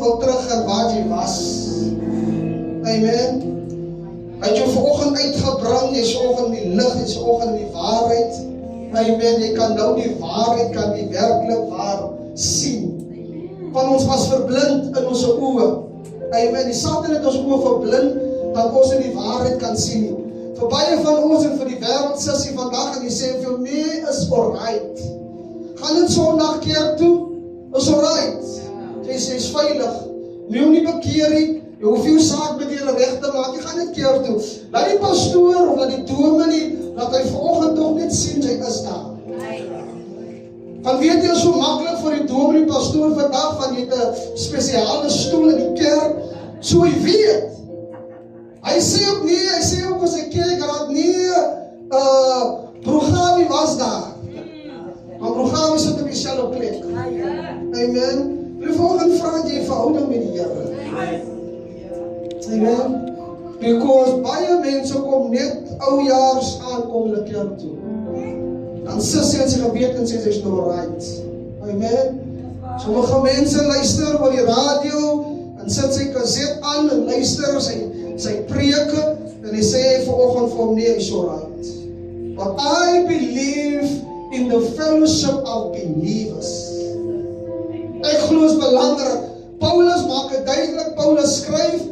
vanoggend wil teruggaan waar jy was. Amen. Hy het jou vanoggend uitgebring, jy is vanoggend die lig, jy is vanoggend die waarheid. Amen. Jy kan nou die waarheid, kan die werklik waar sien. Want ons was verblind in ons oë. Amen. Die Satan het ons oë verblind, dat ons in die waarheid kan sien nie. Vir baie van ons en vir die wêreld sissie vandag en jy sê vir my is alright. Gaan dit Sondag kerk toe? Is alright. Jy sê is veilig. Jy hoef nie bekeer nie. Jy hoef jou saak met julle reg te maak. Jy gaan net kerk toe. Laat die pastoor of laat die dominee, laat hy vanoggend tog net sien hy is daar. Want weet jy, is so maklik vir die dominee pastoor vandag, van jy het 'n spesiale stoel in die kerk, so hy weet. Hy sê ook nie, hy sê ook as hy kyk, dat nie, Brogawie was daar. Maar Brogawie sit op dieselfde plek. Amen. Die volgende vraag jy verhouding met die Here. Amen. Because baie mense kom net oujaars aankom hulle kerk toe. Dan sissie en sy gebed en sê sy's nou right. Amen. Sommige mense luister oor die radio en sit sy kaset aan en luister sy preke en hy sê vanoggend vir hom nee, is alright. But I believe in the fellowship of believers. Ek glo is belangrik. Paulus maak dit duidelik, Paulus skryf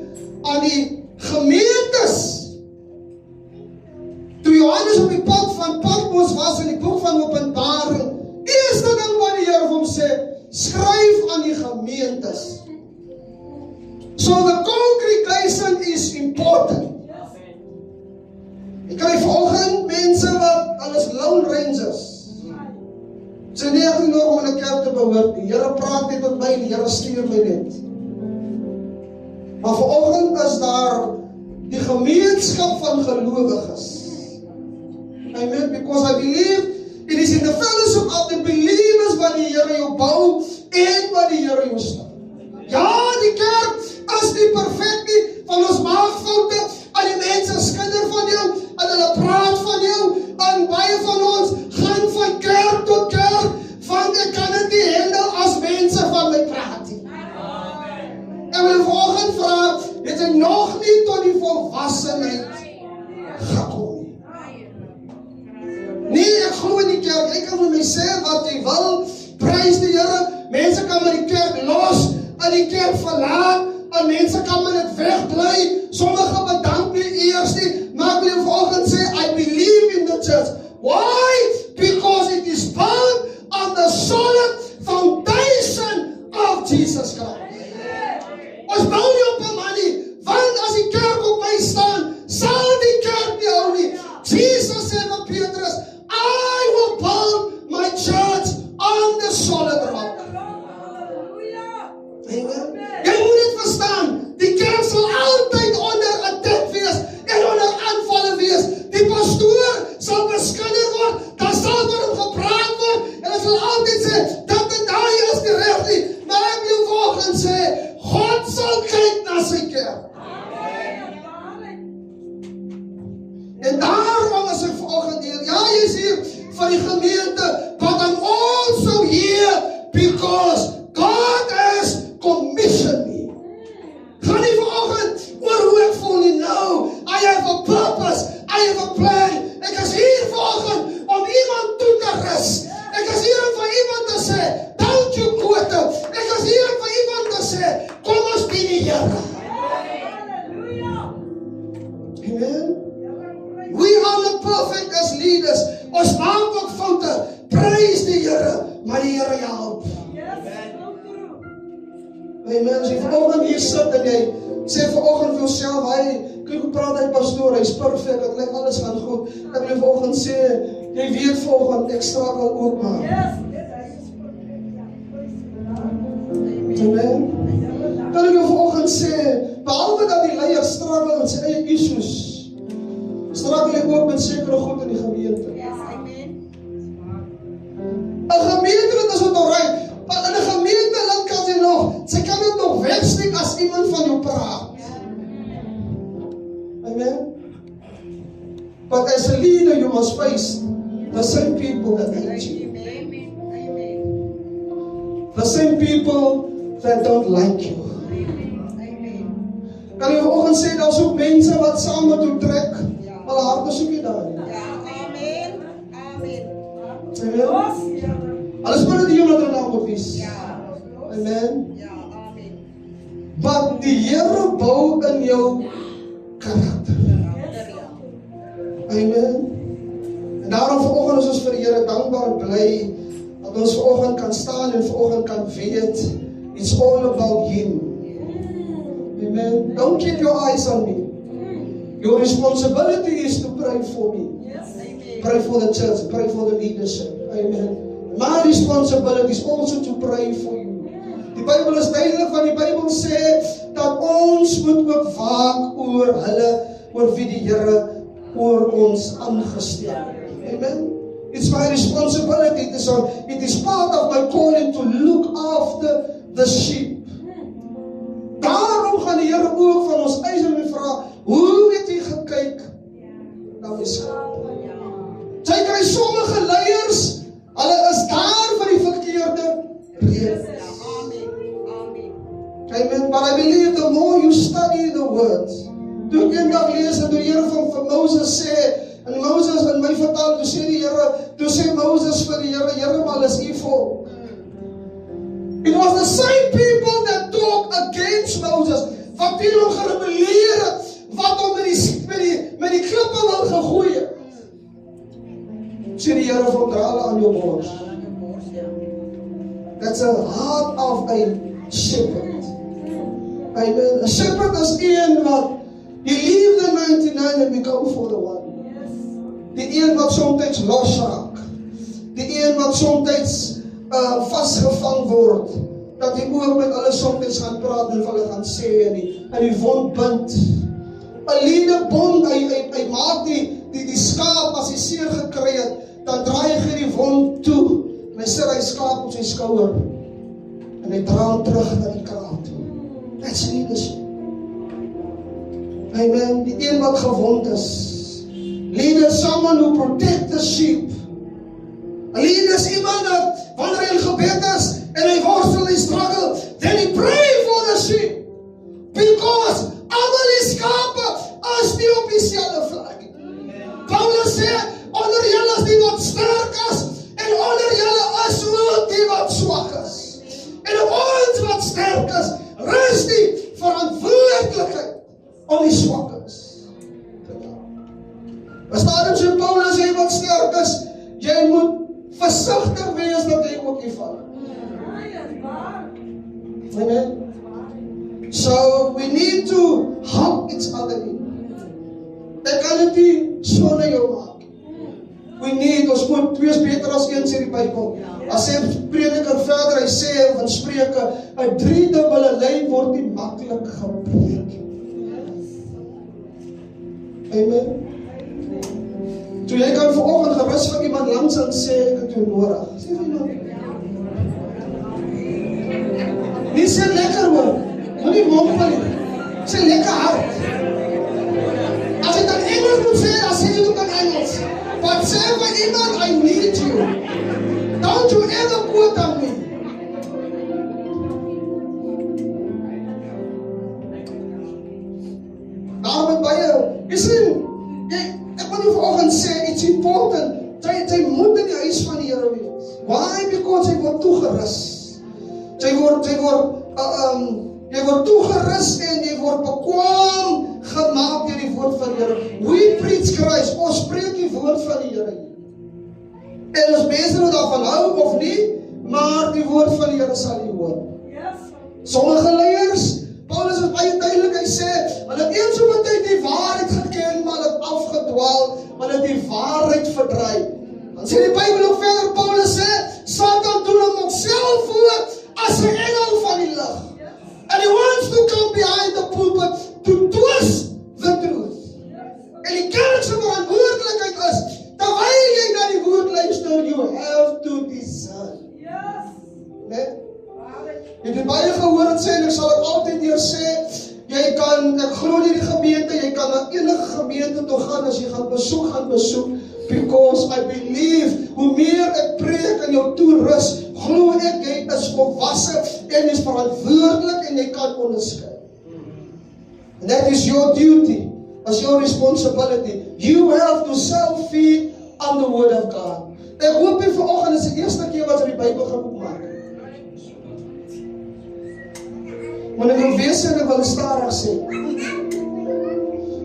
aan die gemeentes. Toe Johannes op die pad van Patmos was in die boek van Openbaring, eerste ding wat die Here vir hom sê, skryf aan die gemeentes. So the congregation is important. Ek kry vanoggend mense wat alles lone rangers. Sy nie ek nie om in 'n kerk te behoort. Die Here praat net met my, die Here stuur my net. Maar vanoggend is daar die gemeenskap van gelowiges. Amen, because I believe it is in the fellowship of the believers wat die Here jou bou en wat die Here jou stel. Ja, die kerk is nie perfek nie, van ons maak foute, en die mense is kinder van jou, en hulle praat van jou, en baie van ons gaan van kerk tot kerk, want ek kan dit nie handel as mense van my praat nie. En wil vanoggend vra, het ek nog nie tot die volwassenheid gekom nie. Nee, ek glo in die kerk, ek kan vir my sê wat jy wil, prys die Here, mense kan met die kerk los, en die kerk verlaat, en mense kan met dit wegbly, sommige bedank nie eers nie, maar ek wil vanoggend sê, I believe in the church. Why? Because it is built on the solid foundation of Jesus Christ. Ons bou nie op 'n man nie, want as die kerk op my staan, sal die kerk nie hou nie. Jesus sê vir Petrus, I will build my church on the solid rock. Amen. Jy moet dit verstaan, die kerk sal altyd onder attack wees en onder aanvalle wees. Die pastoor sal beskinder word, daar sal oor hom gepraat word en hy sal altyd sê, dat en daai is nie reg nie. Maar ek wil vanoggend sê, God sal kyk na sy kerk. En daarom is ek vanoggend hier, ja, jy is hier van die gemeente, but I'm also here because God has commissioned me. Gaan nie vanoggend oor hoe ek voel nie, no, I have a purpose, I have a plan. Ek is hier vanoggend om iemand toe te rus. Ek is hier om vir iemand te sê, don't you quit it. Ek is hier om vir iemand te sê, kom ons dien die Here. Amen. We are not perfect as leaders. Ons maak ook foute. Prys die Here, maar die Here help. Amen. As jy vanoggend hier sit en jy sê vanoggend vir jouself, kyk hoe praat hy pastoor, hy's perfek, dit lyk alles gaan goed. Ek wil vanoggend sê, jy weet vanoggend, ek struggle ook maar. Amen. Kan ek vanoggend sê, behalwe dat die leier struggle met sy eie issues, struggle ek ook met sekere goed in die gemeente. Een gemeente, dit is wat alright. In 'n gemeente dan kan sy kan dit nog wegsteek as iemand van jou praat. Amen. But as a leader, you must face the same people that hate you. The same people that don't like you. Kan jy vanoggend sê, daar is ook mense wat saam met jou trek, maar hulle harte soek nie daar nie. Amen. Amen. Amen. Alles maar die jonge dat naam op is. Amen. Want die Here bou in jou karakter. Amen. En daarom vanoggend is ons vir die Here dankbaar en bly dat ons vanoggend kan staan en vanoggend kan weet it's all about Him. Amen. Don't keep your eyes on me. Your responsibility is to pray for me. Pray for the church, pray for the leadership. Amen. My responsibility is also to pray for you. Die Bybel is duidelik, want die Bybel sê dat ons moet ook waak oor hulle, oor wie die Here oor ons aangestel het. Amen. It's my responsibility. It is part of my calling to look after the sheep. Daarom gaan die Here ook van ons eis en my vra, hoe het jy gekyk na my skape? Sy kry sommige leiers, hulle is daar vir die verkeerde rede. Amen. But I believe the more you study the word, toe ek eendag lees en toe die Here vir Moses sê, en Moses in my vertaal, toe sê Moses vir die Here, Here, maar is U volk. It was the same people that talk against Moses, wat hier hom gerebelleer het, wat hom met die klippe wil gegooi het. Sê die Here van dra hulle aan jou bors. That's a heart of a shepherd. Amen. A shepherd is een wat you leave the 99 and we go for the one. Die een wat soms losraak. Die een wat soms vasgevang word. Dat jy ook met hulle soms gaan praat en hulle gaan sê in die wond bind. 'n liede bond, hy maak die skaap as hy seer gekry het, dan draai hy die wond toe. En hy sit hy skaap op sy skouer. En hy dra hom terug na die kraal toe. That's leadership. Amen. Die een wat gewond is. Leader is someone who protect the sheep. A leader is iemand dat wanneer hy in gebed is en hy worstel en struggle, then he pray for the sheep. Because almal die skape is nie op dieselfde vlak. Paulus sê, onder julle is die wat sterk is en onder julle is ook die wat swak is. En op ons wat sterk is, rus die verantwoordelikheid om die swak is. As daarom sê Paulus, jy wat sterk is, jy moet versigtig wees dat jy ook nie val. Amen. So we need to help each other in. Ek kan dit nie sonder jou maak. Ons moet 2 Petrus 1 sê die Bybel. As hy prediker verder, hy sê van Spreuke, 'n 3-dubbele lyn word nie maklik gebreek. Amen. Toe jy kan vanoggend gerus vir iemand langs en sê, ek het jou nodig. Sê vir iemand. Nie sê lekker hoor. Moenie mompel nie. Sê lekker hard. As jy dan Engels moet sê, dan sê jy ook in Engels. But sê vir iemand, I need you. Don't you ever quote on me. Daar met baie, ek wil nie vanoggend sê, it's important, jy moet in die huis van die Here wees. Why? Because jy word toegerus. Jy word toegerus en jy word bekwam gemaak deur die woord van die Here. We preach Christ, ons spreek die woord van die Here. En as mense nou daarvan hou of nie, maar die woord van die Here sal jy hoor. Sommige leiers, Paulus is baie duidelik, hy sê, hulle het eens op 'n tyd die waarheid geken, maar hulle het afgedwaal, hulle het die waarheid verdraai. Dan sê die Bybel ook verder, Paulus sê, Satan doen hom ook self voor as 'n engel van die lig. And he wants to come behind the pulpit to twist the truth. En die kerk se verantwoordelikheid is, terwyl jy na die woord luister, you have to discern. Nee? Jy het baie gehoor en sê, en ek sal dit altyd weer sê, ek glo nie die gemeente, jy kan na enige gemeente toe gaan, as jy gaan besoek, because I believe, hoe meer ek preek en jou toerus, glo ek, jy is volwasse, en is verantwoordelik, en jy kan onderskei. And that is your duty, as your responsibility. You have to self-feed on the Word of God. Ek hoop nie vanoggend is die eerste keer wat jy die Bybel gaan oopmaak. Maar ek wil wees en ek wil stadig sê.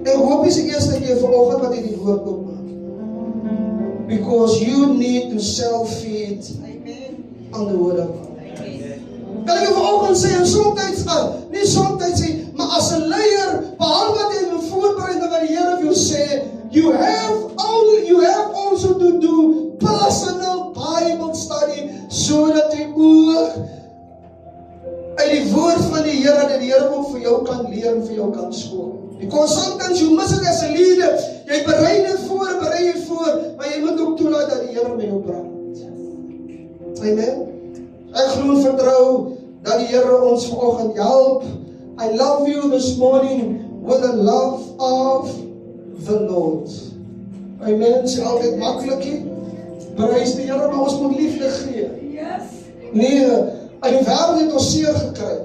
Ek hoop is die eerste keer vanoggend wat jy die Woord oopmaak. Because you need to self-feed on the Word of God. Kan ek vanoggend sê, en somtyds nie somtyds sê, maar as 'n leier, behalwe wat jy moet voorberei wat die Here vir jou sê, you have also to do personal Bible study, sodat jy ook uit die woord van die Here, dat die Here ook vir jou kan leer en vir jou kan skool. Because sometimes you miss it as a leader. Jy berei jy voor, maar jy moet ook toelaat dat die Here met jou praat. Amen. Ek glo en vertrou dat die Here ons vanoggend help. I love you this morning with the love of the Lord. Amen. Sê altyd maklik nie. Prys die Here, maar ons moet liefde gee. Nee, in die wêreld het ons seer gekry.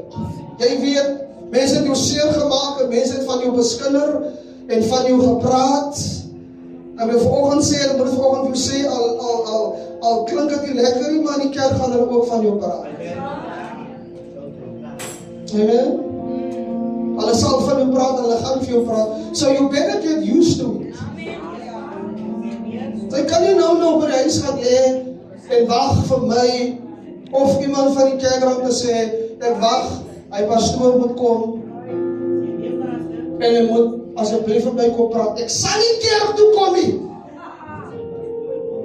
Jy weet, mense het jou seer gemaak en mense het van jou beskinder en van jou gepraat. En wil vanoggend sê, ek moet vanoggend vir jou sê, al klink dit nie lekker nie, maar in die kerk gaan hulle ook van jou praat. Amen. Hulle sal van jou praat, hulle gaan vir jou praat. So you better get used to it. Jy kan nie nou by die huis gaan lê en wag vir my, of iemand van die kerkraad te sê, ek wag, hy pastoor moet kom, en hy moet asseblief vir my kom praat. Ek sal nie kerk toe kom nie.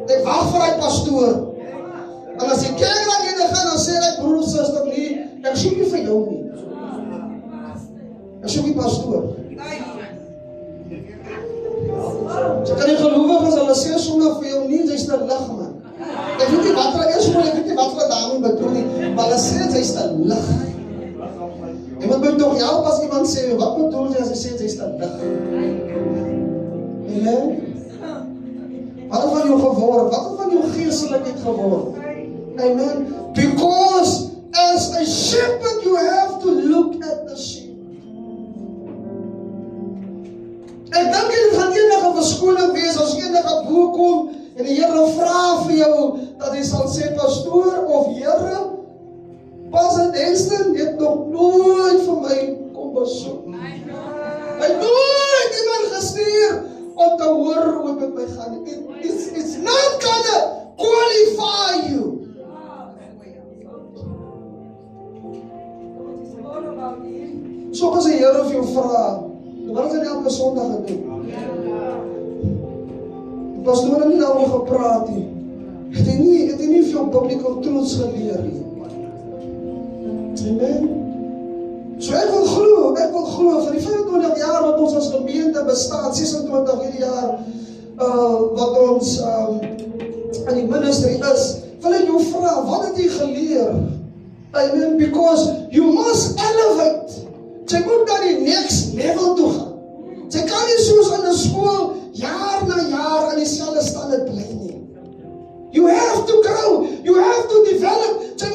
Ek wag vir hy pastoor. En as die kerkraad in gaan, dan sê hy, broer, suster, nie, ek soek nie vir jou nie. Ek soek die pastoor. So kan die gelowiges, hulle sê sommer vir jou nie, jy's te lig, man. Ek weet nie wat hulle daarmee bedoel nie, maar hulle sê jy's te lig. Jy moet my toch help as iemand sê, wat bedoel jy as hy sê jy's te lig? Amen? Wat het van jou geword? Wat het van jou geestelikheid geword? Amen? Because as a shepherd you have to look at the sheep. Ek dink dit gaan enige verskoning wees as enige boer kom en die Here vra vir jou dat hy sal sê, pastoor of Here, Pastor Denston het nog nooit vir my kom besoek. Hy het nooit iemand gestuur om te hoor hoe dit met my gaan. It's not gonna qualify you. So as die Here vir jou vra, wat het hy elke Sondag gedoen? Die pastoor het nie daaroor gepraat nie. Het hy nie vir jou biblical truths geleer nie. Amen. So ek wil glo, vir die 25 jaar wat ons as gemeente bestaan, 26 hierdie jaar, wat ons in die ministry is, wil ek jou vra, wat het jy geleer? Amen, because you must elevate. Jy moet na die next level toe gaan. Jy kan nie soos in 'n skool jaar na jaar in dieselfde stand bly nie. You have to grow, you have to develop. Jy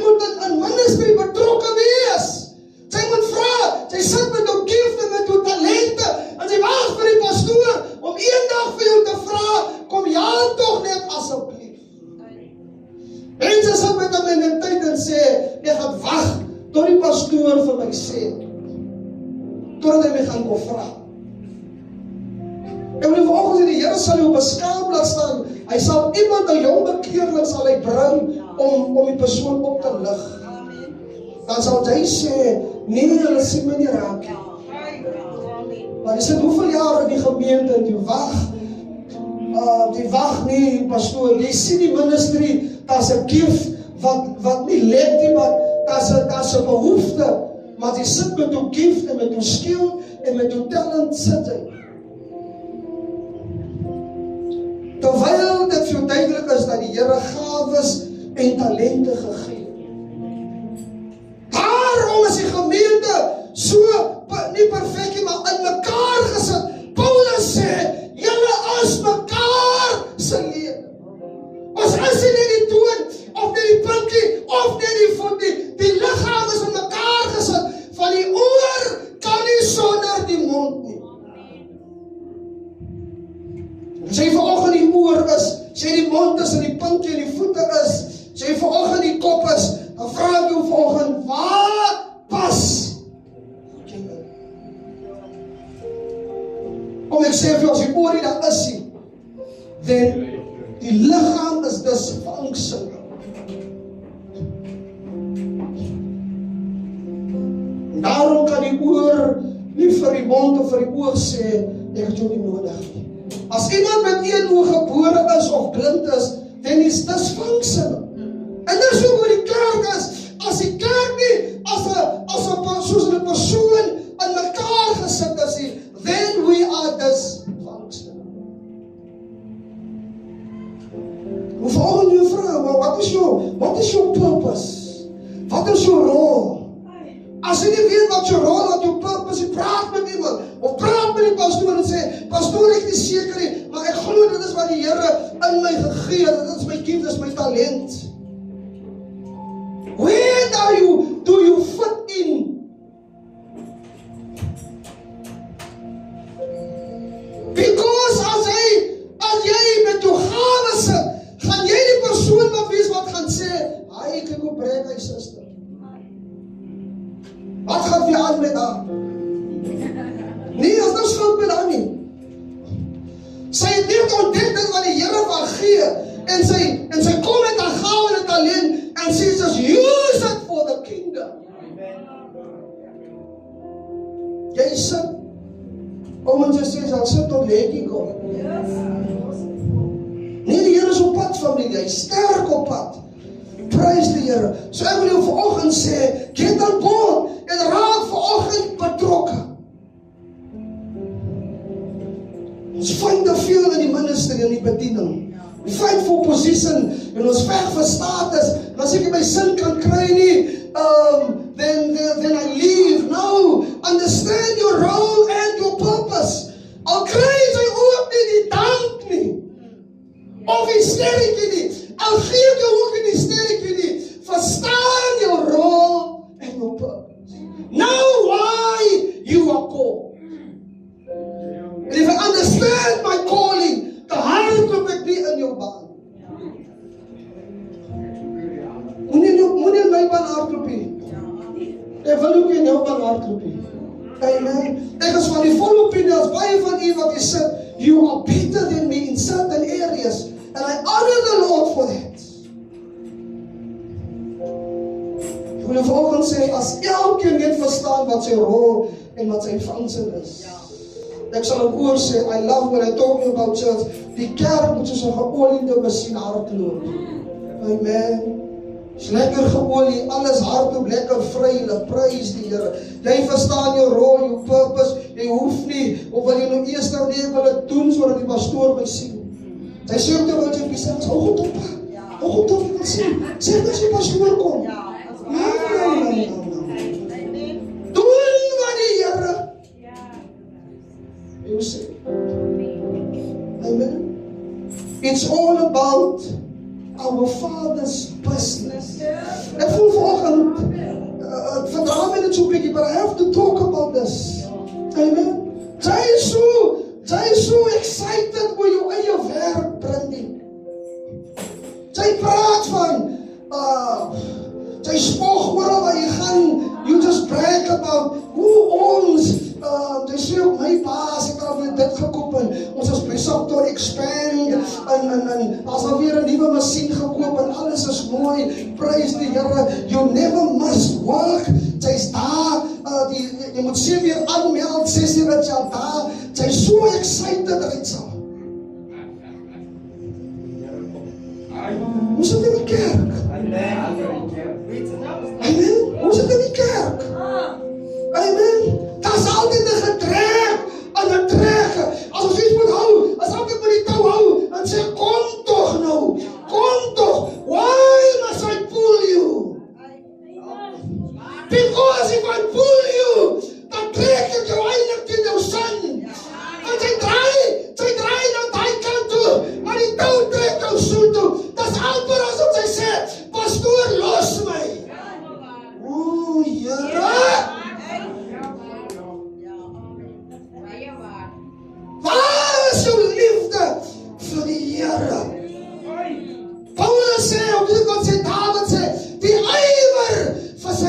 moet in ministry betrokke wees. Jy moet vra, jy sit met jou gift en met jou talente, en jy wag vir die pastoor om eendag vir jou te vra, kom ja tog net asseblief. Mense sit met 'n mentaliteit en sê, ek gaan wag tot die pastoor vir my sê, totdat hy my gaan kom vra. En wanneer vanoggend sê die Here sal jou beskaam laat staan, hy sal iemand, 'n jong bekeerling sal hy bring om die persoon op te lig. Dan sal jy sê, nee, hulle sien my nie raak nie. Maar jy sê, hoeveel jaar in die gemeente, en die wag nie, pastoor, jy sien die ministry, daar's 'n gift, wat nie let nie, maar daar's 'n behoefte, maar jy sit met jou gift, en met jou skill, en met jou talent sit jy. Terwyl dit vir jou duidelik is, dat die Here gawes en talente gegee. Daarom is die gemeente so, nie perfek nie, maar in mekaar gesit. Paulus sê, julle is mekaar se lede. Ons is nie die toon, of nie die pinkie, of nie die voet nie. Die liggaam is in mekaar gesit. Van die oor kan nie so vanoggend, waar pas jy in? Kom ek sê vir jou, as die oor daar is nie, then die liggaam is dysfunctional. Daarom kan die oor nie vir die mond of vir die oog sê, ek het jou nie nodig nie. As iemand met een oog gebore is of blind is, then is dysfunctional. En dis hoe die kerk is. As die kerk nie, soos 'n persoon in mekaar gesit is nie, then we are dysfunctional. Hoe volgende jou vraag, wat is jou purpose? Wat is jou rol? As jy nie weet wat jou rol, wat jou purpose is, praat met iemand, of praat met die pastoor en sê, pastoor, ek is seker nie, maar ek glo dit is wat die Here in my gegee het, dit is my gift, dit is my talent. Where do you fit in? Because as jy met jou gawe sit, gaan jy die persoon wat wees wat gaan sê, hy kyk hoe breek hy suster. Wat gaan vir aan met haar? Nee, as nou skuld met haar nie. Sy het net ontdek dit wat die Here van gee, en sy kom met haar gawe en talent, and she says, use it for the kingdom. Jy sit, kom en jy sê, sit tot leekie kom. Nee, die Here is op pad, familie, hy is sterk op pad. Prys die Here. So ek wil jou vanoggend sê, get on board, en raak vanoggend betrokke. Ons fight te veel in die ministry en die bediening. We fight for position, en ons veg vir status, en as ek nie my sin kan kry nie, then I leave. No, understand your role and your purpose. Al kry jy ook nie die dank nie, of die sterretjie nie, al gee jy ook nie die sterretjie nie, verstaan jou rol and your purpose. Know why you are called. And if I understand my calling, dan hardloop ek nie in jou baan. Moenie in my baan hardloop nie. Ek wil ook in jou baan hardloop nie. Amen. Ek is van die volle opinie, as baie van u wat jy sit, you are better than me in certain areas, and I honor the Lord for that. Ek wil vanoggend sê, as elkeen net verstaan wat sy rol en wat sy funksie is. Ek sal ook oor sê, I love when I talk about church, die kerk moet soos 'n geoliede masjien hardloop. Amen. Is lekker geolie, alles hardloop, lekker vrylik, prys die Here. Jy verstaan jou rol, jou purpose, jy hoef nie, of wil jy nou eers dan nie, wil dit doen, sodat die pastoor my sien. Sy sê ook terwyl jy sê, hou goed op, ek wil sien, sê dat die pastoor kom. Nee. Doen wat die Here you say. Amen. It's all about our Father's business. Ek voel vanoggend, verdra my dit so bietjie, but I have to talk about this. Amen. Jy is so excited oor jou eie werk bring nie. Jy praat van, jy spog oor waar jy gaan, you just brag about hoe ons, jy sê op my baas, ek het dit gekoop en ons is besig te expand en as al weer 'n nuwe masjien gekoop en alles is mooi, prys die Here, you never must work, jy's daar, jy moet sê weer aanmeld, 6 uur dat jy al daar, jy's so excited Rachel. Hoe sit in die kerk? Amen. Hoe sit in die kerk? Amen. Daar's altyd 'n getrek en 'n trek. As ons iets moet hou, as altyd met die tou hou, dan sê kom tog nou. Kom tog. Why must I pull you? Because if I pull you, dan trek ek jou eintlik teen jou sin. Want jy draai na daai kant toe, maar die tou trek jou so toe. Dis amper asof sy sê, pastoor, los my. O, Here. Waar is jou liefde vir die Here? Paulus sê, op dit wat sê, David sê, die ywer vir sy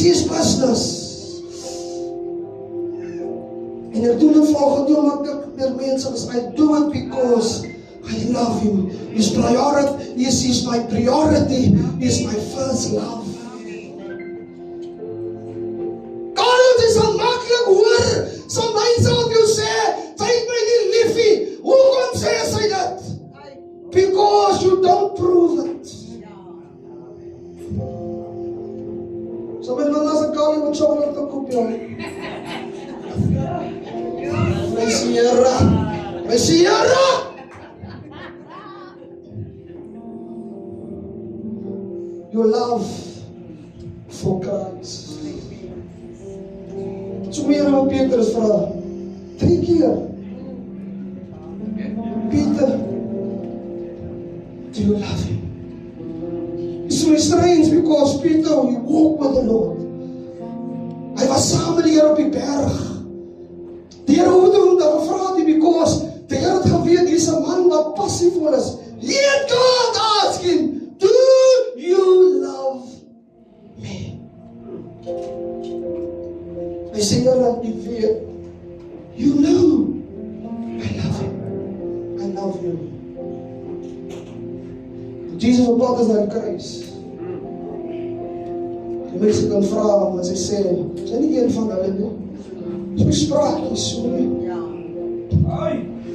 His business. En ek doen dit volgens nie omdat ek meer mense is. I do it because I love Him. His priority is my priority. He is my first love. Karel, dit is al maklik hoor. Sal mense op jou sê, sy het my nie liefie. Hoekom sê sy dit? Because you don't prove it. So my man as 'n kalie met chocolate te koop jou. My Sierra. My Sierra. Your love for Christ. So meer aan Petrus vra 3 keer. Peter, do you love Him? It's so strange because Peter, he walked with the Lord. Hy was saam met die Here op die berg. Die Here het hom daar gevra het because die Here het geweet hier's 'n man wat passievol is. Let God ask him, do you love me? Hy sê Here, ek weet. You know I love Him. I love you. Jesus op pad is na die kruis. Die mense kan vra, maar sy sê, sy nie een van hulle nie. Sy bespraak nie so nie.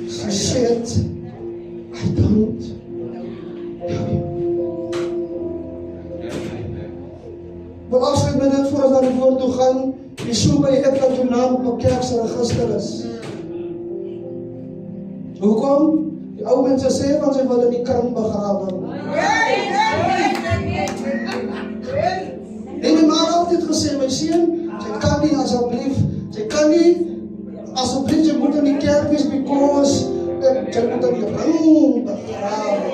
Sy sê het, I don't love you. Wil afsluit met dit voor ons na die woord toe gaan, die so by ek dat jou naam op 'n kerk se register is. Hoekom? Die ou mense sê van sy wil in die krant begrawe. En my ma het altyd gesê, my seun, sy kan nie asseblief, jy moet in die kerk wees because jy moet in die ring begrawe.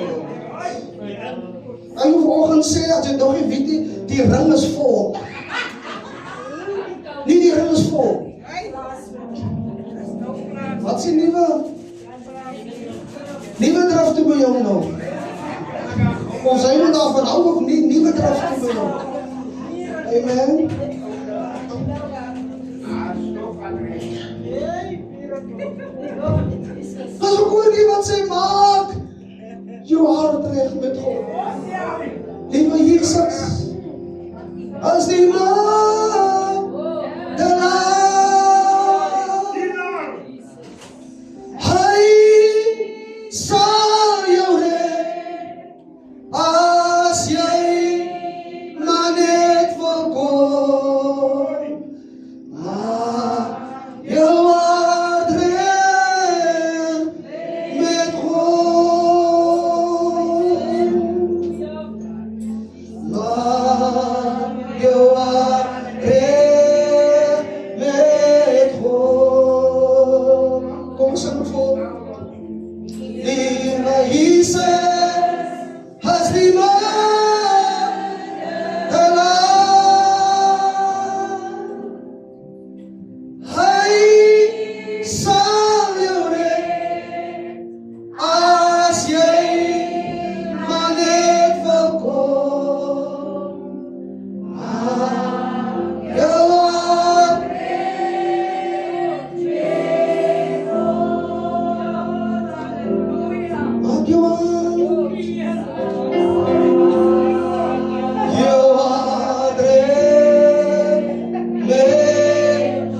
Hy vanoggend sê, as jy nog nie weet nie, die ring is vol. Nie die ring is vol. Wat is die nuwe drafte by jou nou? Of sy moet daarvan hou of nie, nuwe drafte by jou? Amen. As ek hoor nie wat sy maak, jou hart reg met God. Liewe Jesus, as die man, de naam, hy sal jou red, as jy maar net wil kom, maar jou hart reg met God, maar jou hart reg met God. Kom ons sing vol. Liewe Jesus, as die man te laat, hy sal jou red, as jy maar net wil kom, maar jou hart maak jou hart, jou hart reg met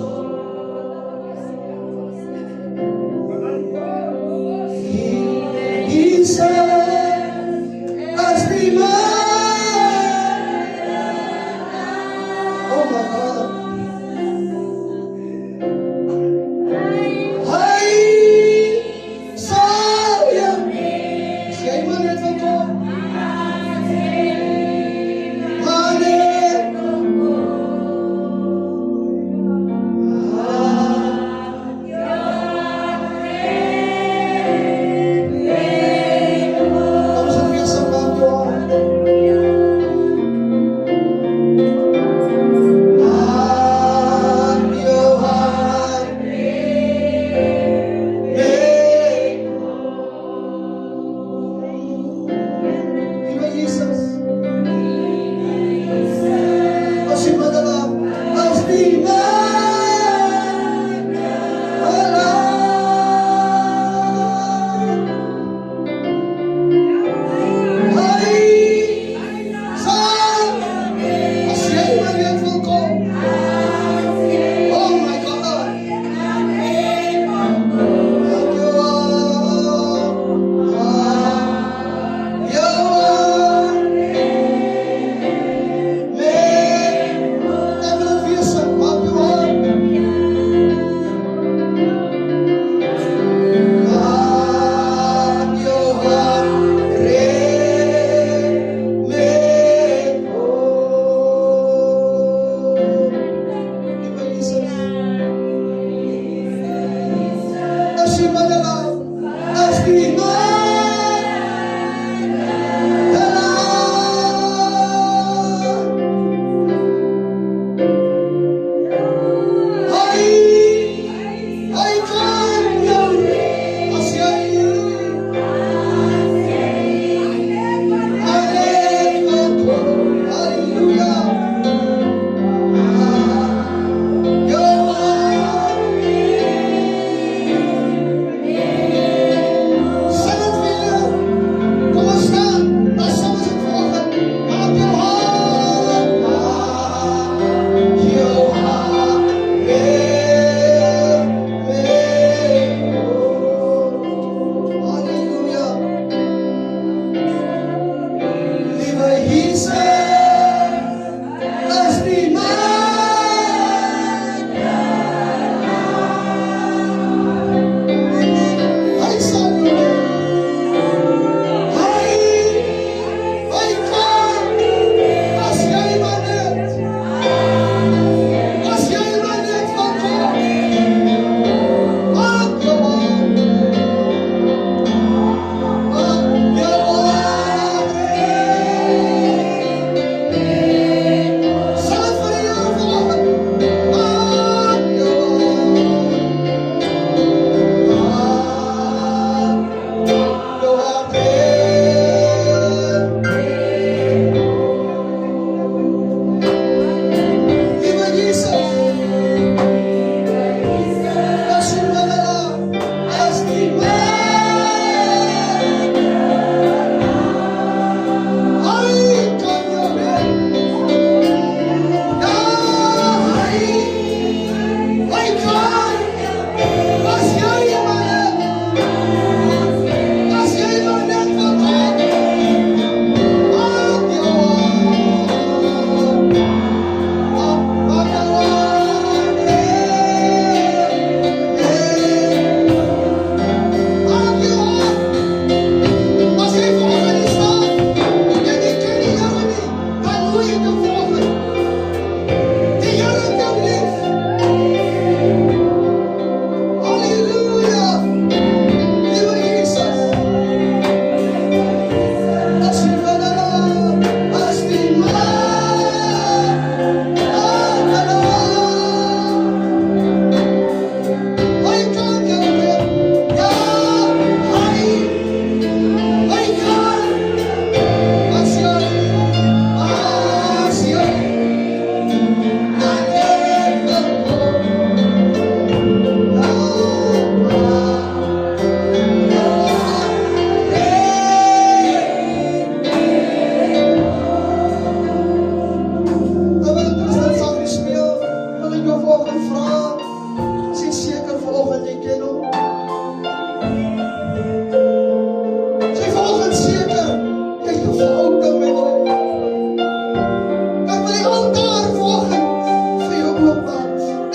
oopmaak.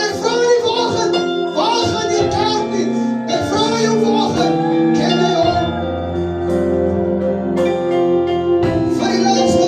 Ek vra nie vanoggend, waar gaan jy kerk nie? Ek vra jou vanoggend, ken jy hom? Veilig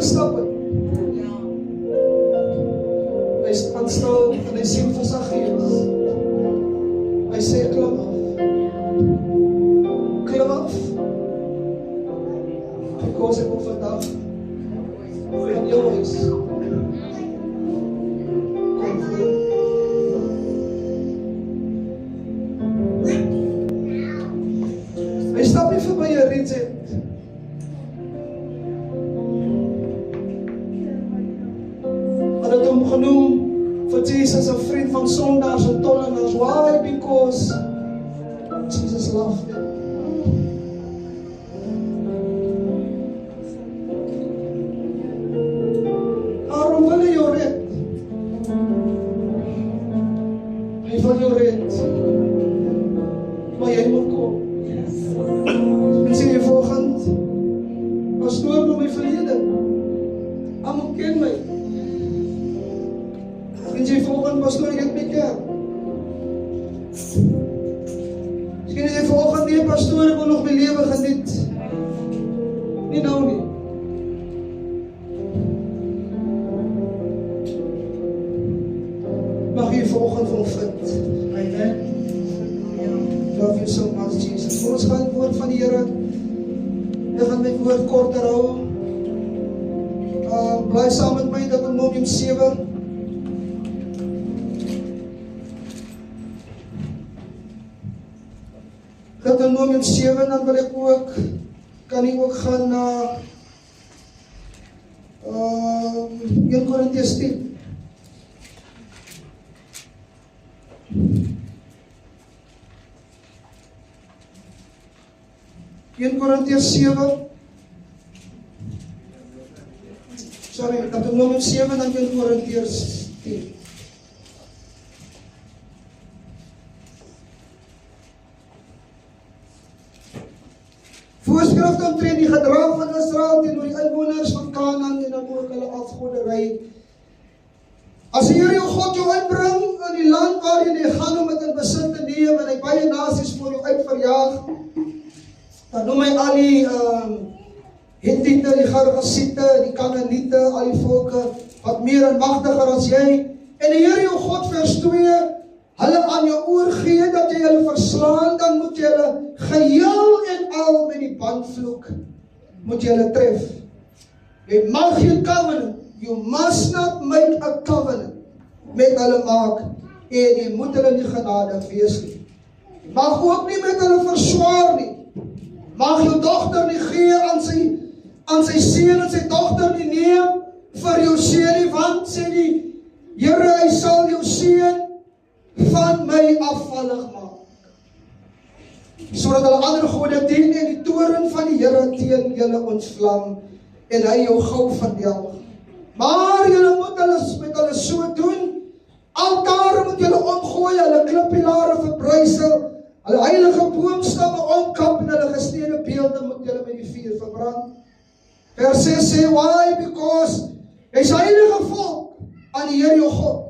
stap het. Hy staan stil en hy sien vir sy gees. Hy sê, klim af. Klim af. Because ek op vandag in jou huis kom voor. Hy stap nie verby 'n reject. Maar het hom genoem vir Jesus 'n vriend van sondaars en tollenaars. Why? Because Jesus loved them. Daarom wil hy jou red. Hy wil jou red. Maar jy moet kom. Sê jy volgend, pastoor met my verlede. Almal ken my. En jy volgend, pastoor, ek het my kerk. Miskien jy volgend, nee pastoor, ek wil nog my lewe geniet. Nie nou nie. Mag jy volgend wil vind. Amen. Love you so much, Jesus. Voor ons gaan het woord van die Here. Ek gaan my woord korter hou. Bly saam met my, Deuteronomium 7. Deuteronomium 7, dan wil ek ook, kan ek ook gaan na 1 Korintiërs 10. Korintiërs 7. Sorry, Deuteronomium 7 dan 1 Korintiërs 10. Voorskrifte omtrent die gedrag van Israel teenoor die inwoners van Kanaan en dan ook hulle afgoderry. As die Here jou God jou uitbring in die land waarin jy gaan om dit in besit te neem en hy baie nasies voor jou uitverjaag, dan noem hy al die Hittite, die Gergesiete, die Kanaaniete, al die volke wat meer en magtiger as jy. En die Here jou God vers 2, hulle aan jou oorgee dat jy hulle verslaan, dan moet jy hulle geheel en al met die bandvloek moet jy hulle tref. Jy mag geen covenant, you must not make a covenant met hulle maak en jy moet hulle nie genadig wees nie. Jy mag ook nie met hulle verswaar nie. Mag jou dogter nie gee aan sy seun en sy dogter nie neem vir jou seun nie, want sê die Here, hy sal jou seun van my afvallig maak. Sodat hulle ander gode dien en die toorn van die Here teen julle ontvlam en hy jou gou verdelg. Maar julle moet hulle met hulle so doen, altare moet julle omgooi, hulle klippilare verbrysel, hulle heilige boomstamme omkap en hulle gesnede beelde moet julle met die vuur verbrand. Vers 6 sê, why? Because hy's heilige volk aan die Here jou God.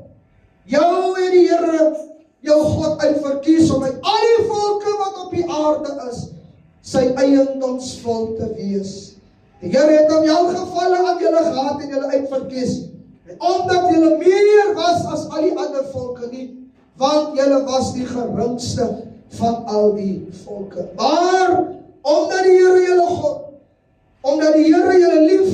Jou en die Here jou God uitverkies om uit al die volke wat op die aarde is, sy eiendomsvolk te wees. Die Here het in elk geval aan julle gehad en julle uitverkies. En omdat julle meer was as al die ander volke nie, want julle was die geringste van al die volke. Maar omdat die Here julle God, omdat die Here julle lief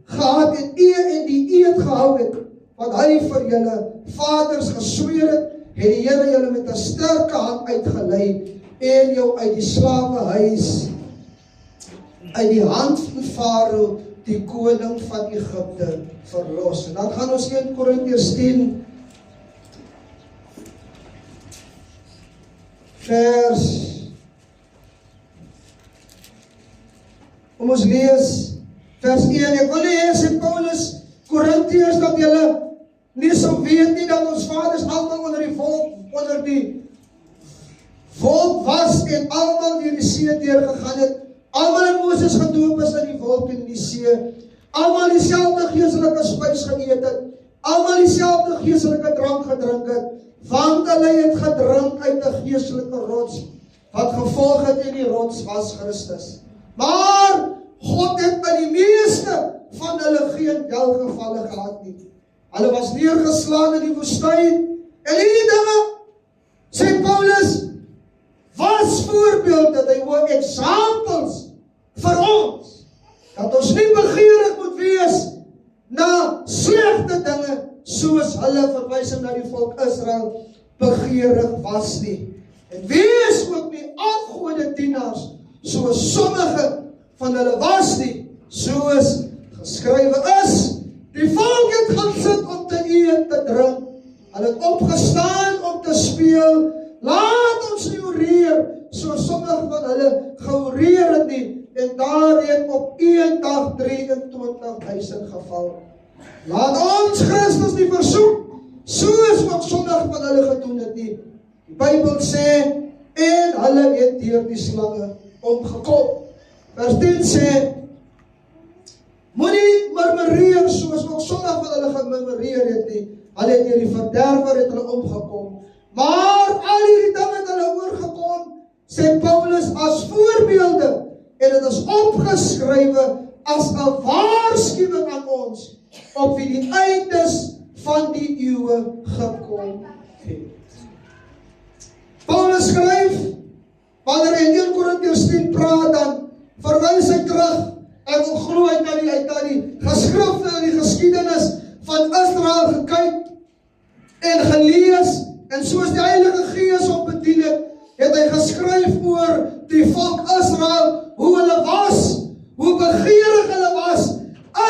gehad het en die eed gehou het, wat hy vir julle vaders gesweer het, het die Here julle met 'n sterke hand uitgelei en jou uit die slawehuis, uit die hand van Farao, die koning van Egipte, verlos. En dan gaan ons 1 Korintiërs 10 vers, ons lees vers 1, ek wil nie hê, sê Paulus, Korintiërs, dat julle nie sou weet nie, dat ons vaders allemaal onder die volk was, en allemaal deur die see deurgegaan het, allemaal in Moses gedoop is in die wolk en in die see, allemaal dieselfde geestelike spys geëet het, allemaal dieselfde geestelike drank gedrink het, want hulle het gedrink uit 'n geestelike rots, wat gevolg het en die rots was Christus. Maar God het by die meeste van hulle geen welgevalle gehad nie. Hulle was neergeslaan in die woestyn, en hierdie dinge, sê Paulus, was voorbeelde, they were examples vir ons, dat ons nie begeerig moet wees na slegte dinge, soos hulle verwysing na die volk Israel begeerig was nie. En wees ook nie afgode dienaars, soos sommige van hulle was nie, soos geskrywe is, die volk het gaan sit om te eet, te drink, hulle het opgestaan om te speel, laat ons nie oreer, soos sommige van hulle georeer het nie, en daar het op een dag 23.000 geval. Laat ons Christus nie versoek, soos ook sommige van hulle gedoen het nie. Die Bybel sê, en hulle het deur die slange omgekom. Vers 10 sê, moenie murmureer soos ook sommige van hulle gemurmureer het nie. Hulle het deur die verderwer het hulle omgekom. Maar al hierdie dinge het hulle oorgekom, sê Paulus, as voorbeelde, en dit is opgeskrywe as 'n waarskuwing aan ons, op wie die eindes van die eeue gekom het. Paulus skryf, wanneer hy in 1 Korintiërs 10 praat, dan verwys hy terug, en wil glo uit na die geskrifte en die geskiedenis van Israel gekyk en gelees, en soos die Heilige Gees hom bedien het hy geskryf oor die volk Israel, hoe hulle was, hoe begeerig hulle was.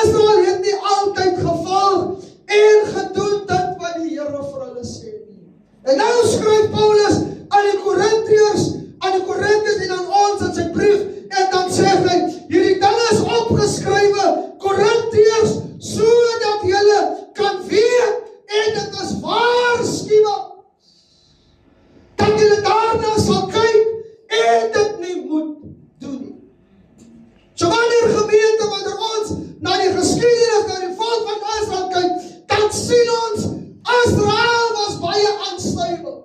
Israel het nie altyd gevolg en gedoen dit wat die Here vir hulle sê nie. En nou skryf Paulus aan die Korintiërs en aan ons in sy brief, en dan sê hy, hierdie dinge is opgeskrywe, Korintiërs, sodat julle kan weet, en dit is waarskuwing, dat julle daarna sal kyk, en dit nie moet doen nie. So wanneer gemeente, wanneer ons na die geskiedenis, na die volk van Israel kyk, dan sien ons, Israel was baie aanstuiwel.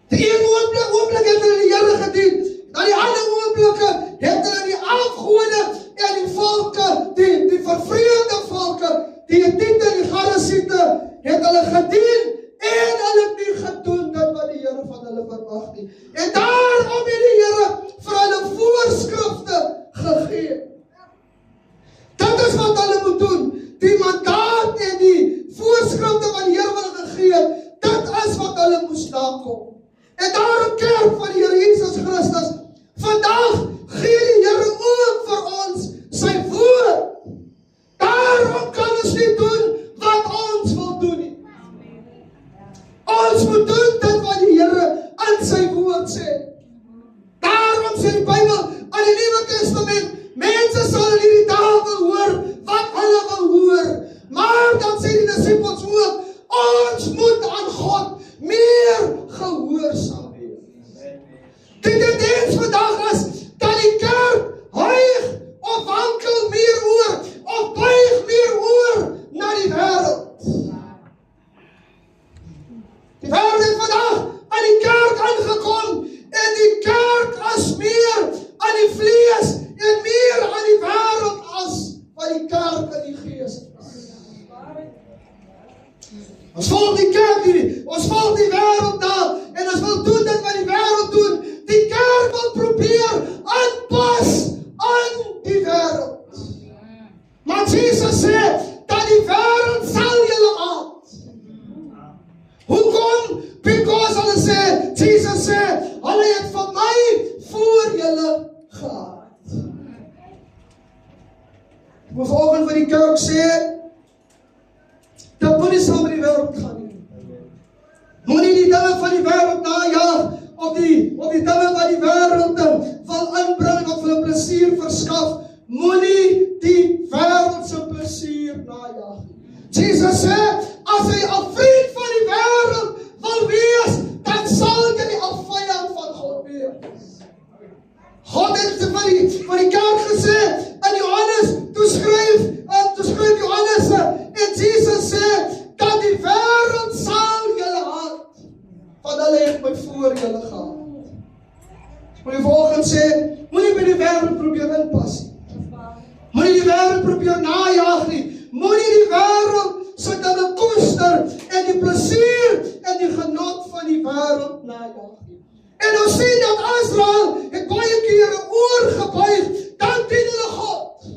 Die een oomblik het hulle die Here gedien, dan die ander oomblikke het hulle die afgode en die volke, die vervreemde volke, die Hittite en die Gerasiete, het hulle gedien, en hulle het nie gedoen dit wat die Here van hulle verwag nie. En daarom het die Here vir hulle voorskrifte gegee. Dit is wat hulle moet doen. Die mandaat en die voorskrifte wat die Here hulle gegee het, dit is wat hulle moes nakom. En daarom kerk van die Here Jesus Christus, vandag gee die Here ook vir ons sy woord. Daarom kan ons nie doen wat ons wil doen nie. Ons moet doen dit wat die Here in sy woord sê. Daarom sê die Bybel in die Nuwe Testament, mense sal in hierdie dae wil hoor wat hulle wil hoor. Maar dan sê die disippels ook, ons moet aan God meer gehoorsaam wees. Die tendens vandag is dat die kerk huig of wankel meer oor, of buig meer oor na die wêreld. Die wêreld het vandag aan die kerk aangekom, en die kerk is meer aan die vlees en meer aan die wêreld as wat die kerk in die gees is. Ons volg die kerk nie, ons volg die wêreld na, en ons wil doen dit wat die wêreld doen. Die kerk wil probeer aanpas aan die wêreld. Maar Jesus sê, dat die wêreld sal julle haat. Hoekom? Because hulle sê, Jesus sê, hulle het vir my voor julle gehaat. Ek moet vanoggend vir die kerk sê, dat moenie saam met die wêreld gaan nie. Moenie die dinge van die wêreld najag, of die dinge wat die wêreld wil inbring, of hulle plesier verskaf. Moenie die wêreldse plesier najag. Jesus sê, as hy 'n vriend van die wêreld wil wees, dan sal jy 'n vyand van God wees. God het vir die kerk gesê, in Johannes, toe skryf Johannes, en Jesus sê, dat die wêreld sal julle haat, want hulle het my voor julle gehad. Moet jy vanoggend sê, moenie by die wêreld probeer inpas nie. Moenie die wêreld probeer najag nie. Moenie die wêreld se dinge koester en die plesier en die genot van die wêreld najag nie. En ons sien dat Israel het baie kere oorgebuig, dan dien hulle God.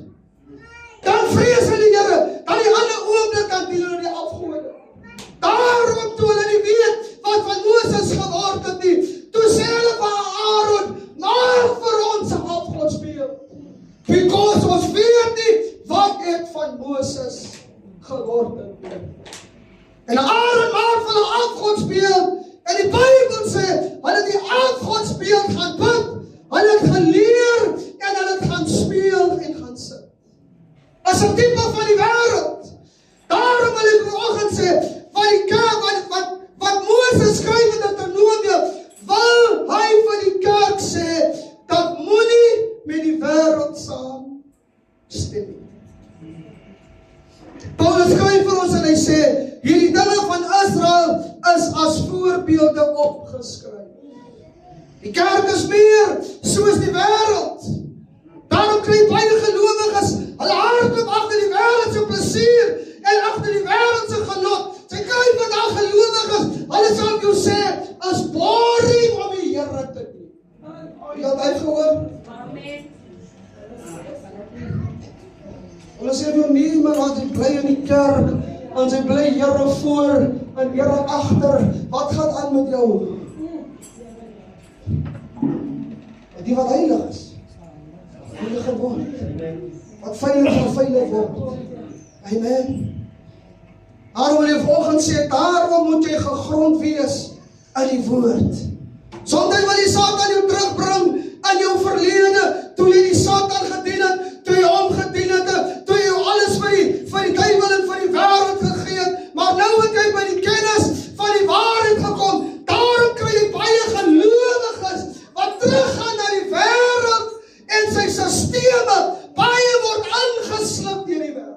Dan vrees hulle die Here, dan die ander oomblik dan dien hulle die afgode. Daarom toe hulle nie weet wat van Moses geword het nie, toe sê hulle van Aaron, maak vir ons 'n afgodsbeeld. Because ons weet nie wat het van Moses geword het. En Aaron maak van 'n afgodsbeeld, en die Bybel sê, hulle die afgodsbeeld gaan bid, hulle het geleer, en hulle het gaan speel en gaan sing. As 'n tipe van die wêreld. Daarom wil ek vanoggend sê, van die kerk, wat Moses skryf in Deuteronomium, wil hy vir die kerk sê, dat moenie met die wêreld saam stem nie. Paulus skryf vir ons en hy sê, hierdie dinge van Israel is as voorbeelde opgeskryf. Die kerk is meer soos die wêreld. Daarom kry baie gelowiges, hulle hardloop agter die wêreld se plesier en agter die wêreld se genot. Sy kry vandag gelowiges, hulle sal jou sê, is boring om die Here te dien. Jy het uitgehoor? Amen. Hulle sê vir nie, maar want hy bly in die kerk, en sy bly Here voor, en Here agter, wat gaan aan met jou? Die wat heilig is, heilige word, wat veilig word. Amen. Daarom wil jy vanoggend sê, daarom moet jy gegrond wees in die woord. Soms wil die Satan jou terugbring in jou verlede, toe jy die Satan gedien het, toe jy hom gedien het, toe jy alles vir die duiwel en vir die wêreld gegee het, maar nou het jy by die kennis van die waarheid gekom. Daarom kry jy baie gelowiges wat teruggaan na die wêreld en sy sisteme, baie word ingesluk deur die wêreld.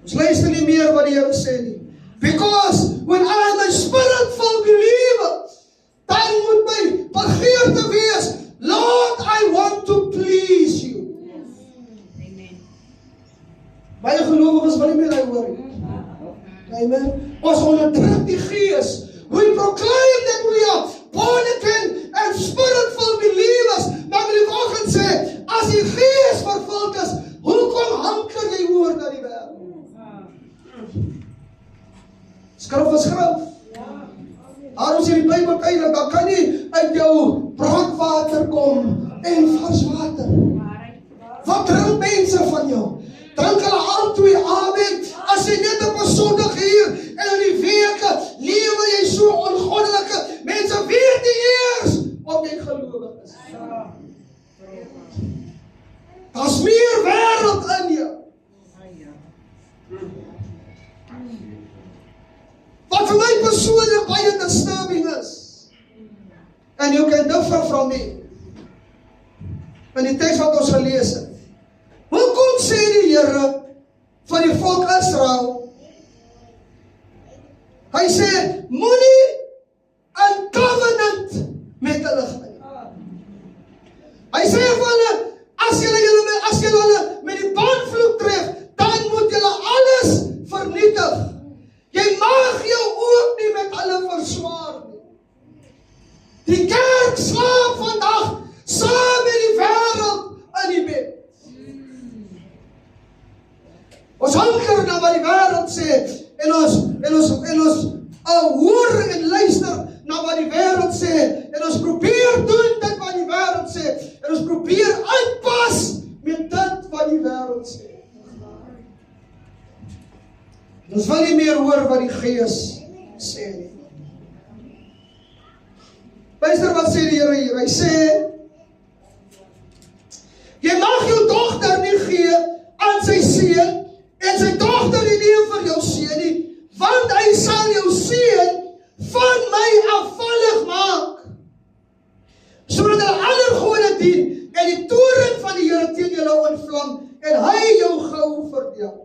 Ons luister nie meer wat die Here sê nie. Because when I am a spirit-filled believer, dan moet my begeerte wees, Lord, I want to please you. Amen. Baie gelowiges wil nie meer hy hoor nie. Amen. Ons onderdruk die gees. We proclaim that we are born again and spirit-filled believers. Maar wil ek vanoggend sê, as die gees vervuld is, hoekom hanker jy oor na die wêreld? Skrif is skrif. Daarom sê die Bybel duidelik, dat kan nie uit jou brandwater kom en vars water. Wat drink mense van jou? Drink hulle al twee, amen. As jy net op 'n Sondag hier en in die weke lewe jy so ongoddelike, mense weet nie eers of jy gelowig is. Daar's meer wêreld in jou. Wat vir my persoonlik baie disturbing is. And you can differ from me. In die teks wat ons gelees het. Hoekom sê die Here van die volk Israel? Hy sê, moenie in covenant met hulle gaan. Hy sê vir hulle, as julle hulle met die bandvloek tref, dan moet julle alles vernietig. Jy mag jou ook nie met hulle verswaar nie. Die kerk slaap vandag saam met die wêreld in die bed. Ons hanker na wat die wêreld sê en ons hoor en luister na wat die wêreld sê en ons probeer doen dit wat die wêreld sê en ons probeer aanpas met dit wat die wêreld sê. Ons wil nie meer hoor wat die Gees sê nie. Luister wat sê die Here hier. Hy sê, jy mag jou dogter nie gee aan sy seun en sy dogter nie neem vir jou seun nie, want hy sal jou seun van my afvallig maak, sodat hulle ander gode dien en die toorn van die Here teen julle ontvlam en hy jou gou verdeel.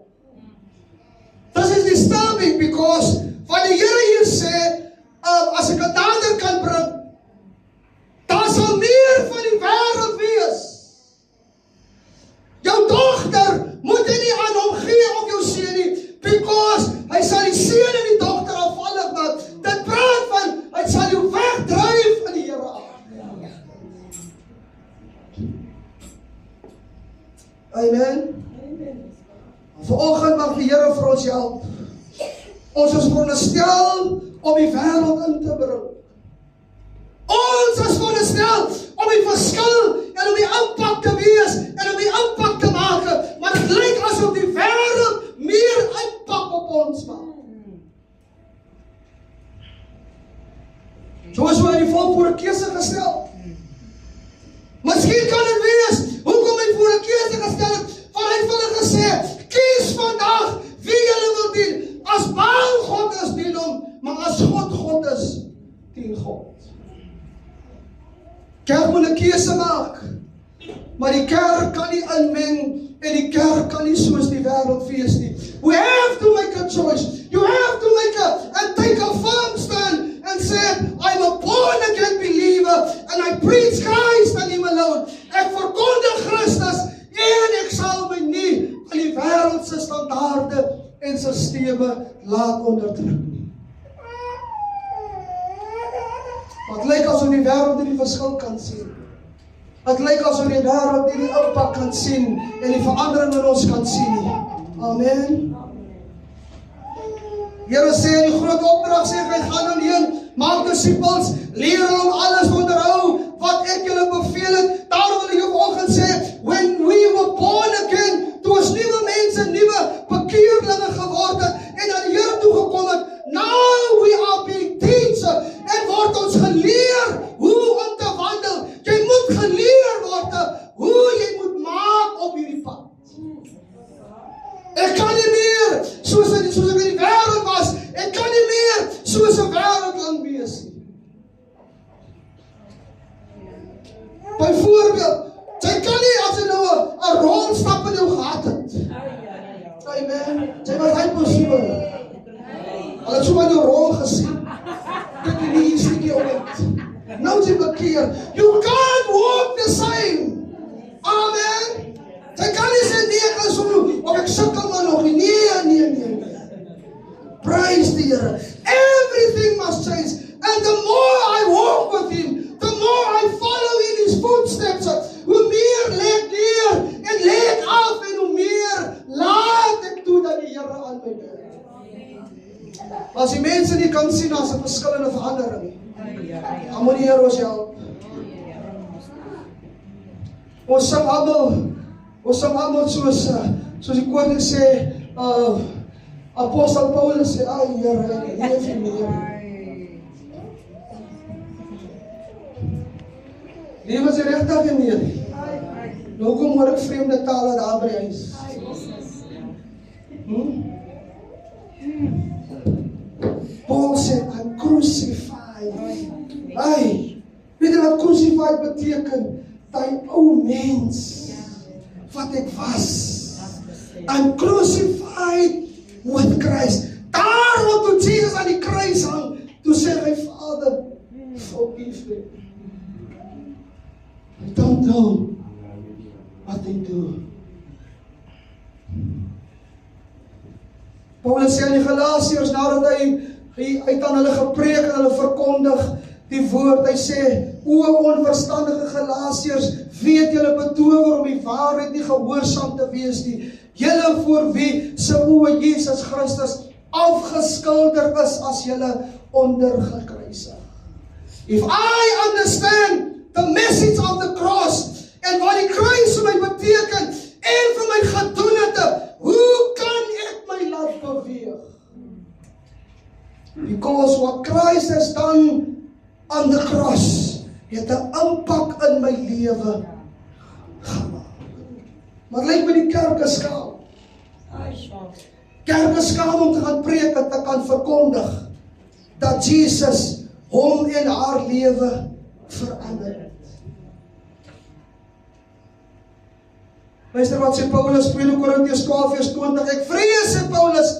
This is disturbing because wat die Here hier sê, as ek 'n dader kan bring, daar sal meer Amen. Vanoggend mag die Here vir ons help. Ons is veronderstel om die wêreld in te bring. Ons is veronderstel om die verskil en om die impak te wees en om die impak te maak. Maar dit lyk asof die wêreld meer impak op ons maak. Soos hy die volk voor 'n keuse gestel. Miskien kan dit wees hoekom hy voor 'n keuse gestel het. Want hy het vir hulle gesê, kies vandag wie julle wil dien. As Baal God is, dien hom, maar as God is, dien God. Kerk moet 'n keuse maak. Maar die kerk kan nie inmeng en die kerk kan nie soos die wêreld wees nie. We have to make a choice. You have to and take a firm stand and say, I'm a born again believer and I preach Christ and Him alone. Ek verkondig Christus en ek sal my nie aan die wêreldse standaarde en sisteme laat onderdruk nie. Wat lyk asof die wêreld nie die verskil kan sien. Wat lyk asof die wêreld nie die impak kan sien en die verandering in ons kan sien nie. Amen. Here sê in die groot opdrag, sê hy gaan dan heen, maak disippels, leer hulle om alles te onderhou wat ek julle beveel het. Daarom wil ek vanoggend sê, when we were born again, toe ons nuwe mense, nuwe bekeerlinge geword het en na die Here toe gekom het, now we are being teachers en word ons geleer hoe om te wandel. Jy moet geleer word hoe jy moet maak op hierdie pad. Ek kan nie meer soos ek in die wêreld was. Ek kan nie meer soos 'n wêreldling wees nie. Byvoorbeeld, jy kan nie as jy nou 'n rolstap in jou gehad het. Amen. Jy was impossible. Hulle het so van jou rol gesien. Kyk jy hier stukkie uit. Nou jy bekeer. You can't walk the same. Amen. Jy kan nie sê nee, ek is of ek sukkel maar nog nie. Nee. Praise the Here. Everything must change. And the more I walk with Him, the more I follow in His footsteps. Hoe meer lê ek neer en lê ek af en hoe meer laat ek toe dat die Here aan my werk. As die mense nie kan sien as 'n verskillende verandering. Dan moet die Here ons help. Ons sing almal soos die koning sê, Apostel Paulus sê, ai Here, leef in my. Lewe is regtig in my. Nou kom hoor ek vreemde tale daar by huis. Paul sê, I'm crucified. Weet jy wat crucified beteken? Die ou mens wat ek was. I'm crucified with Christ. Daarom toe Jesus aan die kruis hang, toe sê hy, Vader, forgive me. I don't know what they do. Paulus sê aan die Galasiërs, nadat hy uit aan hulle gepreek en hulle verkondig die woord, hy sê, o onverstandige Galasiërs, weet julle betower om die waarheid nie gehoorsaam te wees nie. Julle voor wie se oë Jesus Christus afgeskilder is as julle ondergekruisig. If I understand the message of the cross en wat die kruis vir my beteken en vir my gedoen het, hoe kan ek my laat beweeg? Because what Christ has done on the cross het 'n impak in my lewe gemaak. Maar lyk my die kerk is skaam. Kerk is skaam om te gaan preek en te kan verkondig dat Jesus hom en haar lewe verander het. Luister wat sê Paulus, 2 Korintiërs 12:20, ek vrees, sê Paulus,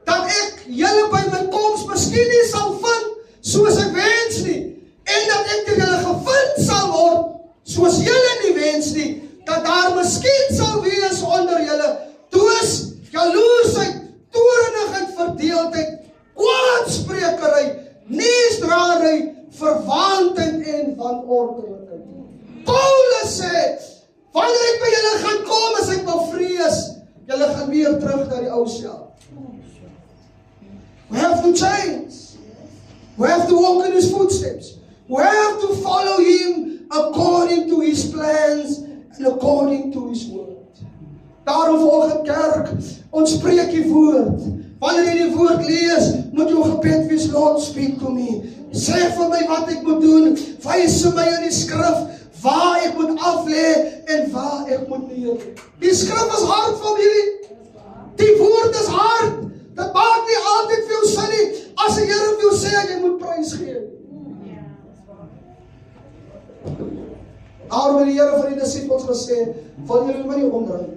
dat ek julle by my koms miskien nie sal vind soos ek wens nie, en dat ek deur julle gevind sal word soos julle nie wens nie, dat daar miskien sal wees onder julle twis, jaloesheid, toornigheid, verdeeldheid, kwaadsprekery, neesdraadery, verwaandheid en wanordelijkheid. Paulus Johannes sê, wanneer ek by julle gaan kom, as ek wil vrees, julle gaan weer terug na die ou self. We have to change. We have to walk in his footsteps. We have to follow him according to his plans and according to his word. Daarom volgens kerk, ons spreek die woord. Wanneer jy die woord lees, moet jou gebed wees, Lord, speak to me. Sê vir my wat ek moet doen, wys my in die skrif, waar ek moet aflê en waar ek moet neer. Die skrif is hard, familie. Die woord is hard. Dit maak nie altyd vir jou sin nie. As die Here vir jou sê, jy moet prys gee. Daarom het die Here vir die disippels gesê, wil julle my nie omdraai.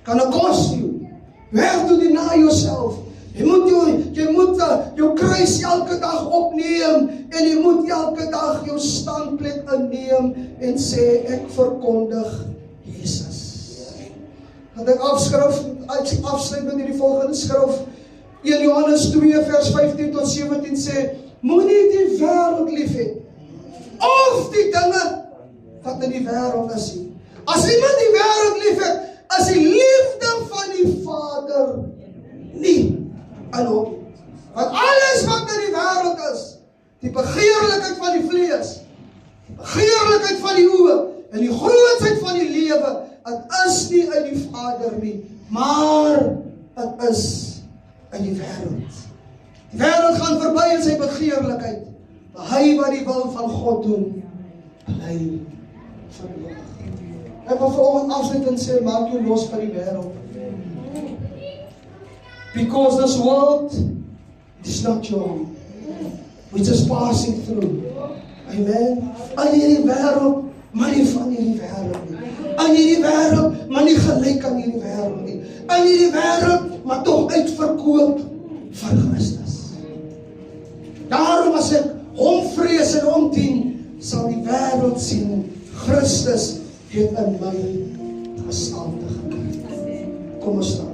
Can it cost you? You have to deny yourself. Jy moet jou kruis elke dag opneem en jy moet elke dag jou standplek inneem en sê, ek verkondig Jesus. Dat ek afsluit met die volgende skrif. 1 Johannes 2 vers 15 tot 17 sê, moenie die wêreld lief hê of die dinge wat in die wêreld is nie. As iemand die wêreld lief het, is die liefde van die Vader nie in hom. Want alles wat in die wêreld is, die begeerlikheid van die vlees, die begeerlikheid van die oë en die grootsheid van die lewe, het is nie in die Vader nie, maar het is in die wêreld. Die wêreld gaan verby in sy begeerlikheid, maar hy wat die wil van God doen, bly vir ewig. Ek wil vanoggend afsluit en sê, maak jou los van die wêreld. Because this world is not your home. We're just passing through. Amen. In hierdie wêreld, maar nie van hierdie wêreld nie. In hierdie wêreld, maar nie gelyk aan hierdie wêreld nie. In hierdie wêreld, maar tog uitverkoop vir Christus. Daarom as ek hom vrees en hom dien, sal die wêreld sien, Christus het in my gestalte gekry. Kom ons staan.